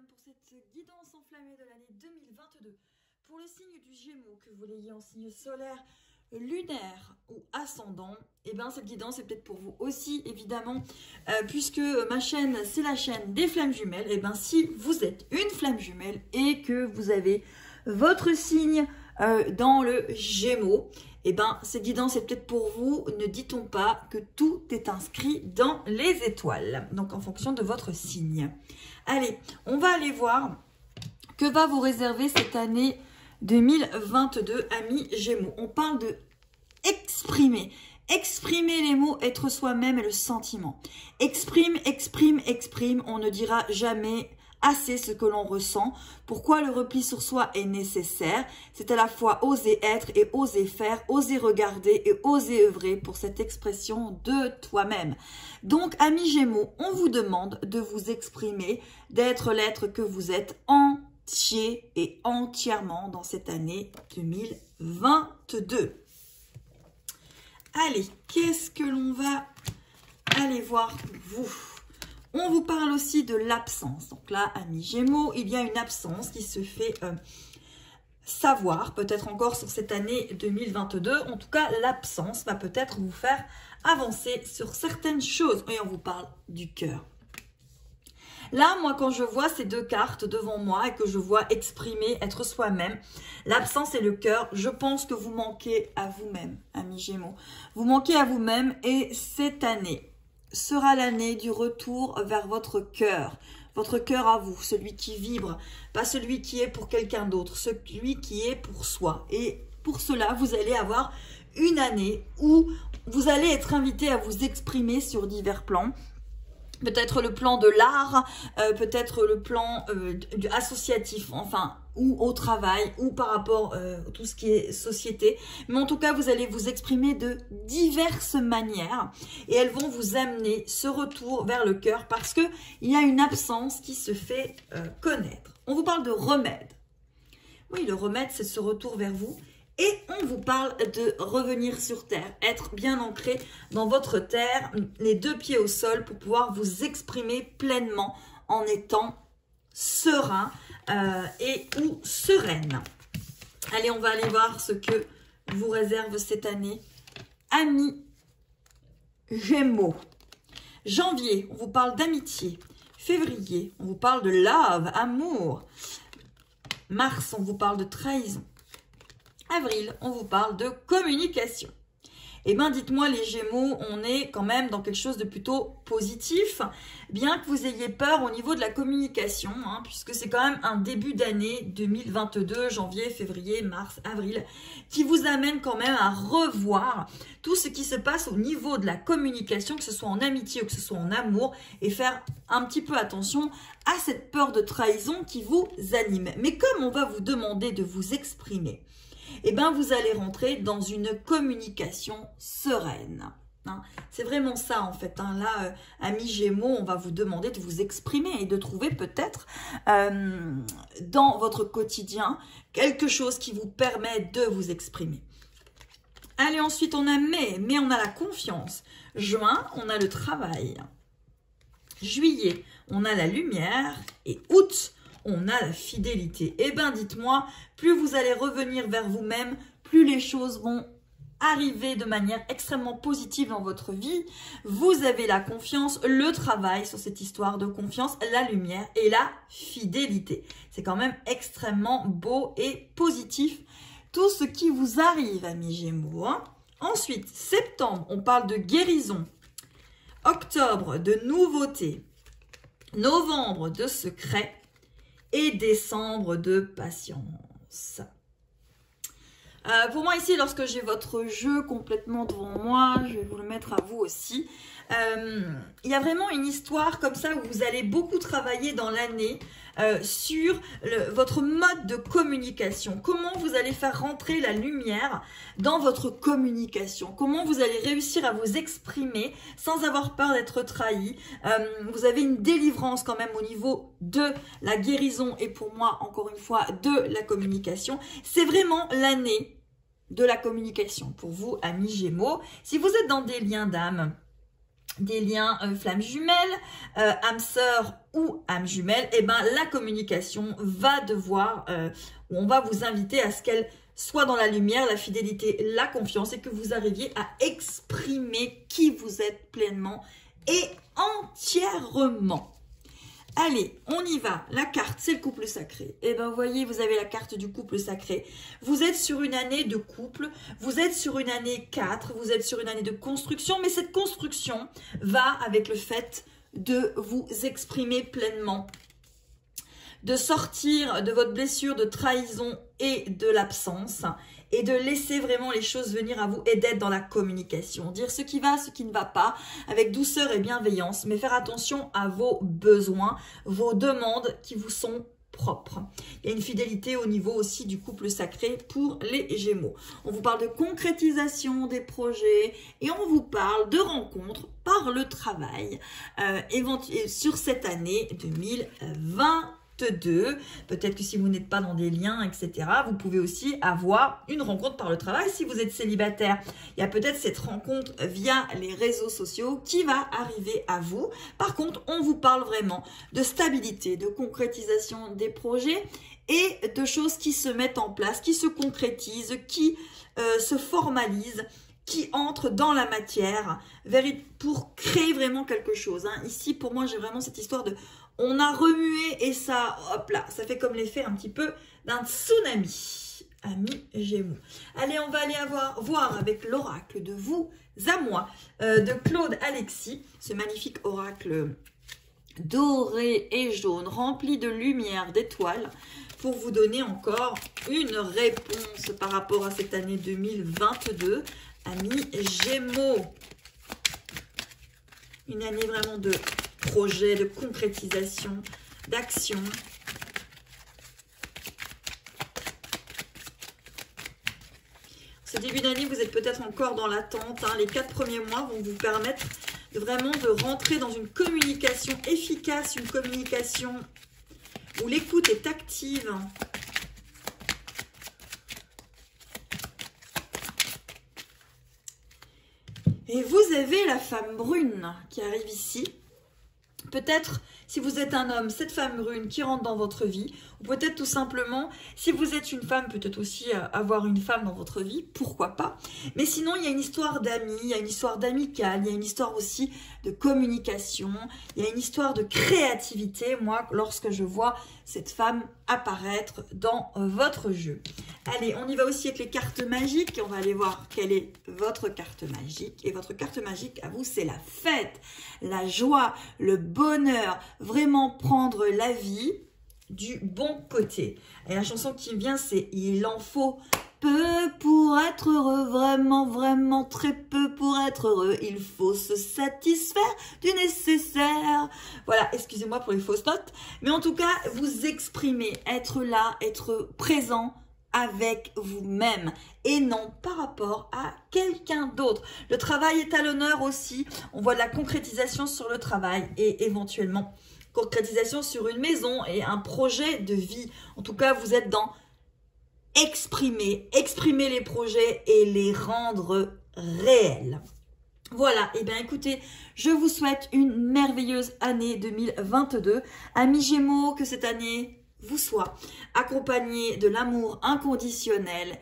pour cette guidance enflammée de l'année 2022. Pour le signe du Gémeaux, que vous l'ayez en signe solaire, lunaire ou ascendant, et bien cette guidance est peut-être pour vous aussi, évidemment, puisque ma chaîne, c'est la chaîne des flammes jumelles. Et bien si vous êtes une flamme jumelle et que vous avez votre signe dans le Gémeaux, et bien cette guidance est peut-être pour vous. Ne dit-on pas que tout est inscrit dans les étoiles, donc en fonction de votre signe. Allez, on va aller voir que va vous réserver cette année 2022, amis Gémeaux. On parle de exprimer. Exprimer les mots, être soi-même et le sentiment. Exprime, exprime, exprime. On ne dira jamais assez ce que l'on ressent. Pourquoi le repli sur soi est nécessaire? C'est à la fois oser être et oser faire, oser regarder et oser œuvrer pour cette expression de toi-même. Donc, amis Gémeaux, on vous demande de vous exprimer, d'être l'être que vous êtes entier et entièrement dans cette année 2022. Allez, qu'est-ce que l'on va aller voir pour vous? On vous parle aussi de l'absence. Donc là, amis Gémeaux, il y a une absence qui se fait savoir, peut-être encore sur cette année 2022. En tout cas, l'absence va peut-être vous faire avancer sur certaines choses. Et on vous parle du cœur. Là, moi, quand je vois ces deux cartes devant moi et que je vois exprimer, être soi-même, l'absence et le cœur, je pense que vous manquez à vous-même, amis Gémeaux. Vous manquez à vous-même et cette année sera l'année du retour vers votre cœur à vous, celui qui vibre, pas celui qui est pour quelqu'un d'autre, celui qui est pour soi. Et pour cela, vous allez avoir une année où vous allez être invité à vous exprimer sur divers plans. Peut-être le plan de l'art, peut-être le plan associatif, enfin, ou au travail, ou par rapport à tout ce qui est société. Mais en tout cas, vous allez vous exprimer de diverses manières et elles vont vous amener ce retour vers le cœur parce qu'il y a une absence qui se fait connaître. On vous parle de remède. Oui, le remède, c'est ce retour vers vous. Et on vous parle de revenir sur terre, être bien ancré dans votre terre, les deux pieds au sol pour pouvoir vous exprimer pleinement en étant serein et ou sereine. Allez, on va aller voir ce que vous réserve cette année. Amis Gémeaux. Janvier, on vous parle d'amitié. Février, on vous parle de love, amour. Mars, on vous parle de trahison. Avril, on vous parle de communication. Eh bien, dites-moi les Gémeaux, on est quand même dans quelque chose de plutôt positif, bien que vous ayez peur au niveau de la communication, hein, puisque c'est quand même un début d'année 2022, janvier, février, mars, avril, qui vous amène quand même à revoir tout ce qui se passe au niveau de la communication, que ce soit en amitié ou que ce soit en amour, et faire un petit peu attention à cette peur de trahison qui vous anime. Mais comme on va vous demander de vous exprimer, eh bien, vous allez rentrer dans une communication sereine. Hein. C'est vraiment ça, en fait. Hein. Là, amis Gémeaux, on va vous demander de vous exprimer et de trouver peut-être dans votre quotidien quelque chose qui vous permet de vous exprimer. Allez, ensuite, on a mai. Mai, on a la confiance. Juin, on a le travail. Juillet, on a la lumière. Et août, on a la fidélité. Eh bien, dites-moi, plus vous allez revenir vers vous-même, plus les choses vont arriver de manière extrêmement positive dans votre vie. Vous avez la confiance, le travail sur cette histoire de confiance, la lumière et la fidélité. C'est quand même extrêmement beau et positif, tout ce qui vous arrive, amis Gémeaux. Hein. Ensuite, septembre, on parle de guérison. Octobre, de nouveautés. Novembre, de secrets. Et décembre, de patience. Pour moi ici, lorsque j'ai votre jeu complètement devant moi, je vais vous le mettre à vous aussi. Il y a vraiment une histoire comme ça où vous allez beaucoup travailler dans l'année sur votre mode de communication. Comment vous allez faire rentrer la lumière dans votre communication. Comment vous allez réussir à vous exprimer sans avoir peur d'être trahi. Vous avez une délivrance quand même au niveau de la guérison et pour moi, encore une fois, de la communication. C'est vraiment l'année de la communication pour vous, amis Gémeaux. Si vous êtes dans des liens d'âme, des liens flammes jumelles, âme sœur ou âme jumelle, et ben la communication va devoir, on va vous inviter à ce qu'elle soit dans la lumière, la fidélité, la confiance, et que vous arriviez à exprimer qui vous êtes pleinement et entièrement. Allez, on y va. La carte, c'est le couple sacré. Et ben, vous voyez, vous avez la carte du couple sacré. Vous êtes sur une année de couple. Vous êtes sur une année 4. Vous êtes sur une année de construction. Mais cette construction va avec le fait de vous exprimer pleinement, de sortir de votre blessure de trahison et de l'absence, et de laisser vraiment les choses venir à vous et d'être dans la communication. Dire ce qui va, ce qui ne va pas, avec douceur et bienveillance, mais faire attention à vos besoins, vos demandes qui vous sont propres. Il y a une fidélité au niveau aussi du couple sacré pour les Gémeaux. On vous parle de concrétisation des projets et on vous parle de rencontres par le travail sur cette année 2022. Peut-être que si vous n'êtes pas dans des liens, etc., vous pouvez aussi avoir une rencontre par le travail. Si vous êtes célibataire, il y a peut-être cette rencontre via les réseaux sociaux qui va arriver à vous. Par contre, on vous parle vraiment de stabilité, de concrétisation des projets et de choses qui se mettent en place, qui se concrétisent, qui se formalisent, qui entrent dans la matière pour créer vraiment quelque chose. Ici, pour moi, j'ai vraiment cette histoire de... On a remué et ça, hop là, ça fait comme l'effet un petit peu d'un tsunami, amis Gémeaux. Allez, on va aller voir avec l'oracle de vous à moi, de Claude Alexis, ce magnifique oracle doré et jaune, rempli de lumière, d'étoiles, pour vous donner encore une réponse par rapport à cette année 2022, amis Gémeaux. Une année vraiment de projet, de concrétisation, d'action. Ce début d'année, vous êtes peut-être encore dans l'attente. Les 4 premiers mois vont vous permettre vraiment de rentrer dans une communication efficace, une communication où l'écoute est active. Et vous avez la femme brune qui arrive ici. Peut-être, si vous êtes un homme, cette femme brune qui rentre dans votre vie, ou peut-être tout simplement, si vous êtes une femme, peut-être aussi avoir une femme dans votre vie, pourquoi pas. Mais sinon, il y a une histoire d'amis, il y a une histoire d'amicale, il y a une histoire aussi de communication, il y a une histoire de créativité, moi, lorsque je vois cette femme apparaître dans votre jeu. Allez, on y va aussi avec les cartes magiques, et on va aller voir quelle est votre carte magique. Et votre carte magique, à vous, c'est la fête, la joie, le bonheur, vraiment prendre la vie du bon côté. Et la chanson qui vient, c'est « Il en faut peu pour être heureux, vraiment, vraiment très peu pour être heureux. Il faut se satisfaire du nécessaire. » Voilà, excusez-moi pour les fausses notes. Mais en tout cas, vous exprimer, être là, être présent avec vous-même et non par rapport à quelqu'un d'autre. Le travail est à l'honneur aussi. On voit de la concrétisation sur le travail et éventuellement concrétisation sur une maison et un projet de vie. En tout cas, vous êtes dans exprimer les projets et les rendre réels. Voilà, et bien écoutez, je vous souhaite une merveilleuse année 2022. Amis Gémeaux, que cette année vous soit accompagné de l'amour inconditionnel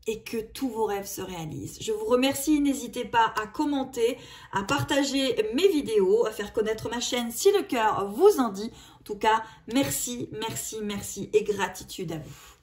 et que tous vos rêves se réalisent. Je vous remercie, n'hésitez pas à commenter, à partager mes vidéos, à faire connaître ma chaîne si le cœur vous en dit. En tout cas, merci, merci, merci et gratitude à vous.